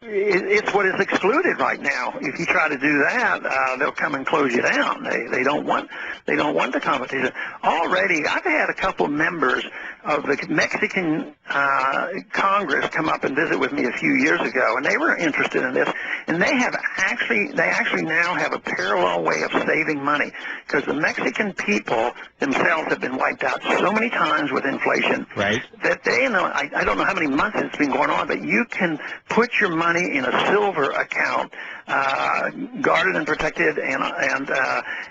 It's what is excluded right now. If you try to do that, they'll come and close you down. They don't want the competition. Already, I've had a couple of members of the Mexican Congress come up and visit with me a few years ago, and they were interested in this. And they actually now have a parallel way of saving money, because the Mexican people themselves have been wiped out so many times with inflation, right, that they know. I don't know how many months it's been going on, but you can put your money in a silver account, guarded and protected and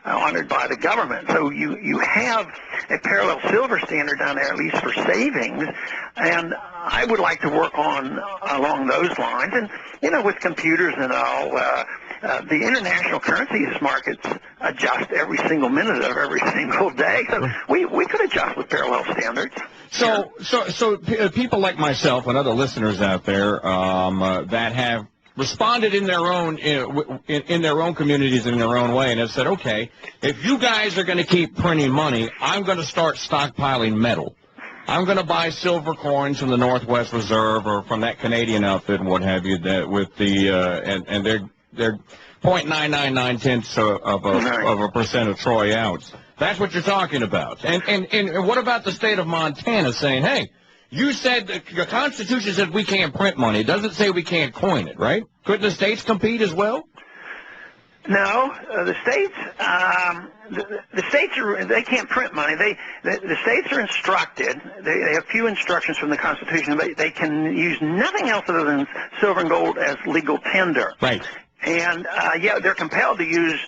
honored by the government. So you have a parallel silver standard down there, at least for savings, and I would like to work on along those lines. And with computers and all, the international currencies markets adjust every single minute of every single day. So we could adjust with parallel standards. So people like myself and other listeners out there that have responded in their own in their own communities in their own way and have said, okay, if you guys are going to keep printing money, I'm going to start stockpiling metal. I'm going to buy silver coins from the Northwest Reserve or from that Canadian outfit and what have you, that with the and they're 0.999 of a percent of troy ounce. That's what you're talking about. And what about the state of Montana saying, hey, you said the Constitution said we can't print money. It doesn't say we can't coin it, right? Couldn't the states compete as well? No, the states. The states they can't print money. The states are instructed. They have few instructions from the Constitution, but they can use nothing else other than silver and gold as legal tender. Right. And they're compelled to use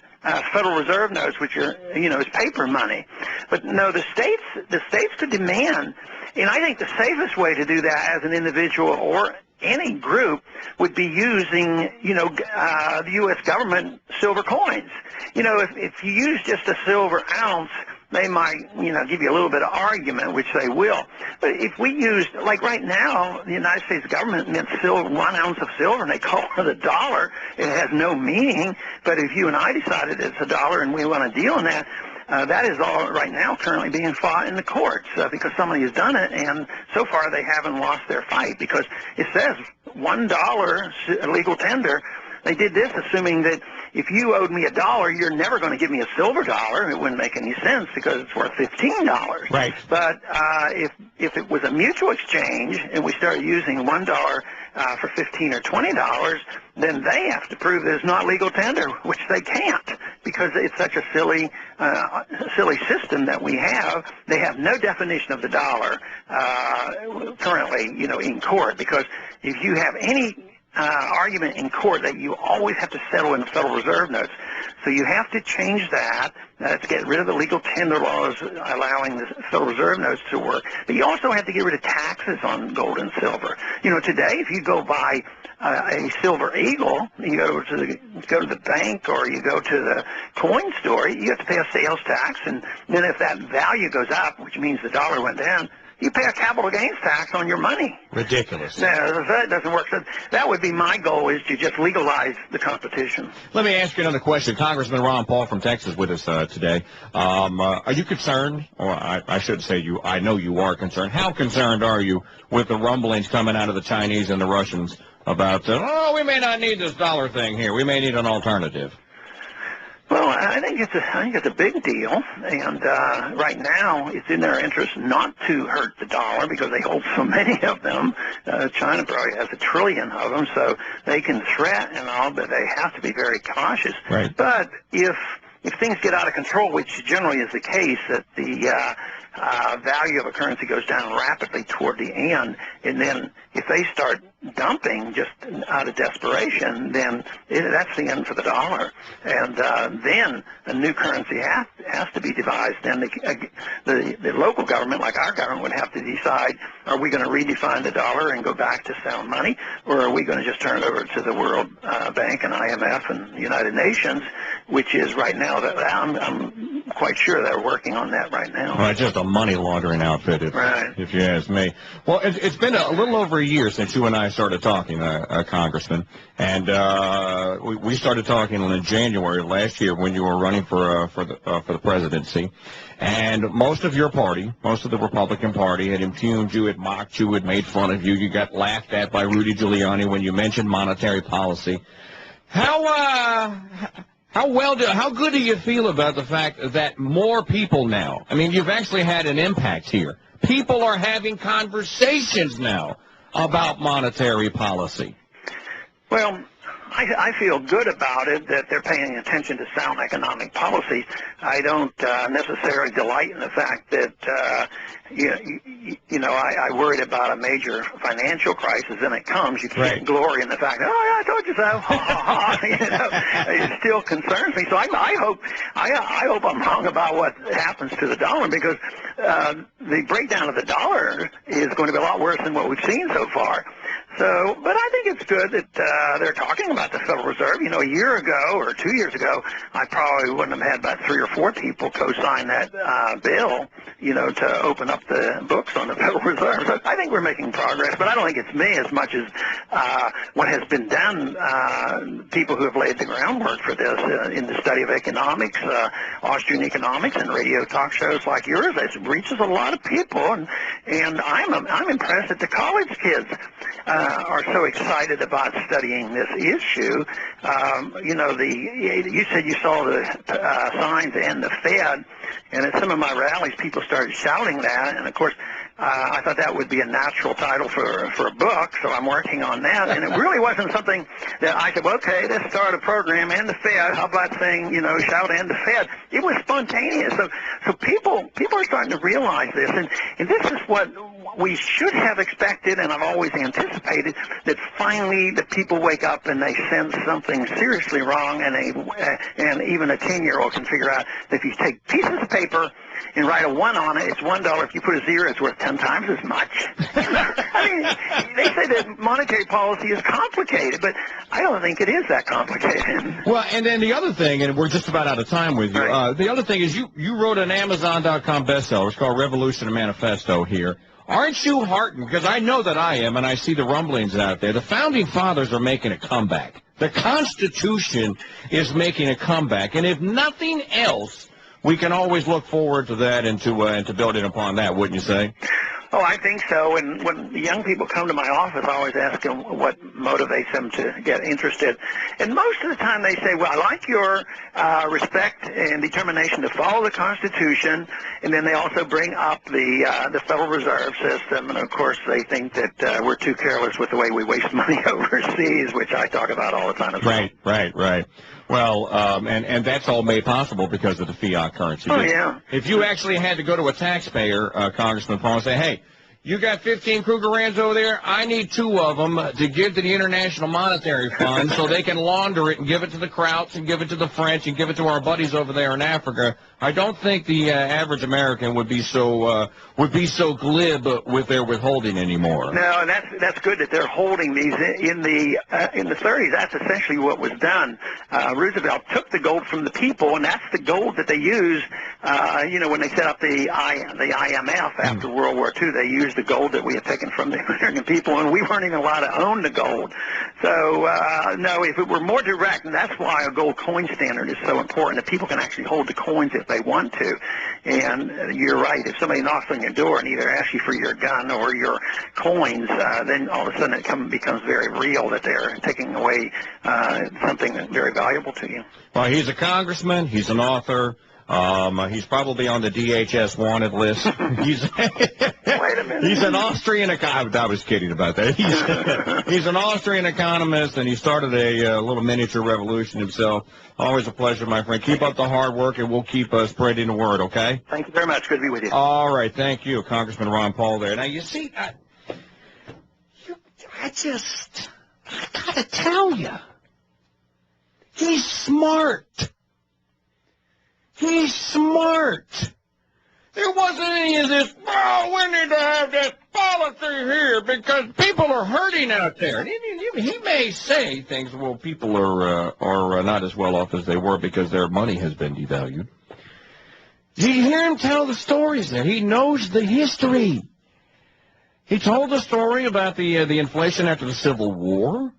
Federal Reserve notes, which are is paper money. But no, the states could demand. And I think the safest way to do that as an individual or any group would be using, the U.S. government silver coins. If you use just a silver ounce, they might, give you a little bit of argument, which they will. But if we used, like right now, the United States government mints 1 ounce of silver, and they call it a dollar. It has no meaning. But if you and I decided it's a dollar and we want to deal in that, that is all right now currently being fought in the courts because somebody has done it, and so far they haven't lost their fight because it says $1 legal tender. They did this assuming that if you owed me $1, you're never going to give me a silver dollar. It wouldn't make any sense because it's worth $15. Right. But if it was a mutual exchange and we started using $1 for $15 or $20, then they have to prove that it's not legal tender, which they can't because it's such a silly system that we have. They have no definition of the dollar currently, in court, because if you have any argument in court, that you always have to settle in the Federal Reserve notes. So you have to change that to get rid of the legal tender laws allowing the Federal Reserve notes to work. But you also have to get rid of taxes on gold and silver. Today, if you go buy a silver eagle, you go to the bank or you go to the coin store, you have to pay a sales tax, and then if that value goes up, which means the dollar went down, you pay a capital gains tax on your money. Ridiculous. That doesn't work. So that would be my goal, is to just legalize the competition. Let me ask you another question. Congressman Ron Paul from Texas with us today. Are you concerned, or I should say I know you are concerned. How concerned are you with the rumblings coming out of the Chinese and the Russians about, we may not need this dollar thing here. We may need an alternative? Well, I think it's a big deal, and right now it's in their interest not to hurt the dollar because they hold so many of them. China probably has 1 trillion of them, so they can threaten and all, but they have to be very cautious. Right. But if things get out of control, which generally is the case, that the value of a currency goes down rapidly toward the end, and then if they start dumping just out of desperation, then that's the end for the dollar. And then a new currency has to be devised. And the local government, like our government, would have to decide, are we going to redefine the dollar and go back to sound money, or are we going to just turn it over to the World Bank and IMF and the United Nations, which is right now that I'm quite sure they're working on that right now. Well, it's just a money laundering outfit, if you ask me. Well, it's been a little over a year since you and I started talking, Congressman, and we started talking in January of last year when you were running for the presidency. And most of your party, most of the Republican Party, had impugned you, had mocked you, had made fun of you. You got laughed at by Rudy Giuliani when you mentioned monetary policy. How good do you feel about the fact that more people now, I mean, you've actually had an impact here. People are having conversations now about monetary policy. Well, I feel good about it, that they're paying attention to sound economic policies. I don't necessarily delight in the fact that, I worried about a major financial crisis, and it comes. You can't glory in the fact that, oh, yeah, I told you so. It still concerns me. So I hope I'm wrong about what happens to the dollar, because the breakdown of the dollar is going to be a lot worse than what we've seen so far. So, but I think it's good that they're talking about the Federal Reserve. You know, a year ago or 2 years ago, I probably wouldn't have had about 3 or 4 people co-sign that bill, to open up the books on the Federal Reserve. So I think we're making progress, but I don't think it's me as much as what has been done. People who have laid the groundwork for this in the study of economics, Austrian economics, and radio talk shows like yours. It reaches a lot of people, and I'm impressed that the college kids are so excited about studying this issue. You said you saw the signs and the Fed, and at some of my rallies, people started shouting that, and of course, I thought that would be a natural title for a book, so I'm working on that. And it really wasn't something that I said, well, okay, let's start a program and the Fed. How about saying, shout and the Fed? It was spontaneous. So people are starting to realize this, and this is what we should have expected, and I've always anticipated, that finally the people wake up and they sense something seriously wrong, and even a 10-year-old can figure out that if you take pieces of paper and write a 1 on it, it's $1. If you put a 0, it's worth 10 times as much. I mean, they say that monetary policy is complicated, but I don't think it is that complicated. Well, and then the other thing, and we're just about out of time with you, right. The other thing is you wrote an Amazon.com bestseller. It's called Revolution and Manifesto here. Aren't you heartened? Because I know that I am, and I see the rumblings out there. The Founding Fathers are making a comeback. The Constitution is making a comeback. And if nothing else, we can always look forward to that and to building upon that, wouldn't you say? Oh, I think so. And when the young people come to my office, I always ask them what motivates them to get interested. And most of the time they say, well, I like your respect and determination to follow the Constitution. And then they also bring up the Federal Reserve System. And, of course, they think that we're too careless with the way we waste money overseas, which I talk about all the time as well. Right. Well, and that's all made possible because of the fiat currency. Oh, yeah. If you actually had to go to a taxpayer, Congressman Paul, and say, hey, you got 15 Krugerrands over there. I need 2 of them to give to the International Monetary Fund so they can launder it and give it to the Krauts and give it to the French and give it to our buddies over there in Africa. I don't think the average American would be so glib with their withholding anymore. No, and that's good that they're holding these in the 30s. That's essentially what was done. Roosevelt took the gold from the people, and that's the gold that they used. When they set up the IMF after World War II, they used the gold that we had taken from the American people, and we weren't even allowed to own the gold. So, no, if it were more direct, and that's why a gold coin standard is so important, that people can actually hold the coins if they want to. And you're right, if somebody knocks on your door and either asks you for your gun or your coins, then all of a sudden it becomes very real that they're taking away something very valuable to you. Well, he's a congressman, he's an author. He's probably on the DHS wanted list. Wait a minute. He's an Austrian economist. I was kidding about that. He's an Austrian economist, and he started a little miniature revolution himself. Always a pleasure, my friend. Keep up the hard work, and we'll keep spreading the word, okay? Thank you very much. Good to be with you. All right. Thank you, Congressman Ron Paul there. Now, you see, I got to tell you, he's smart. He's smart. There wasn't any of this, we need to have this policy here because people are hurting out there. And he may say things, well, people are not as well off as they were because their money has been devalued. Do you hear him tell the stories there? He knows the history. He told the story about the inflation after the Civil War.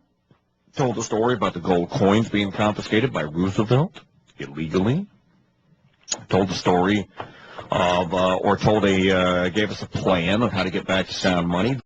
Told the story about the gold coins being confiscated by Roosevelt illegally. Told the story of, gave us a plan of how to get back to sound money.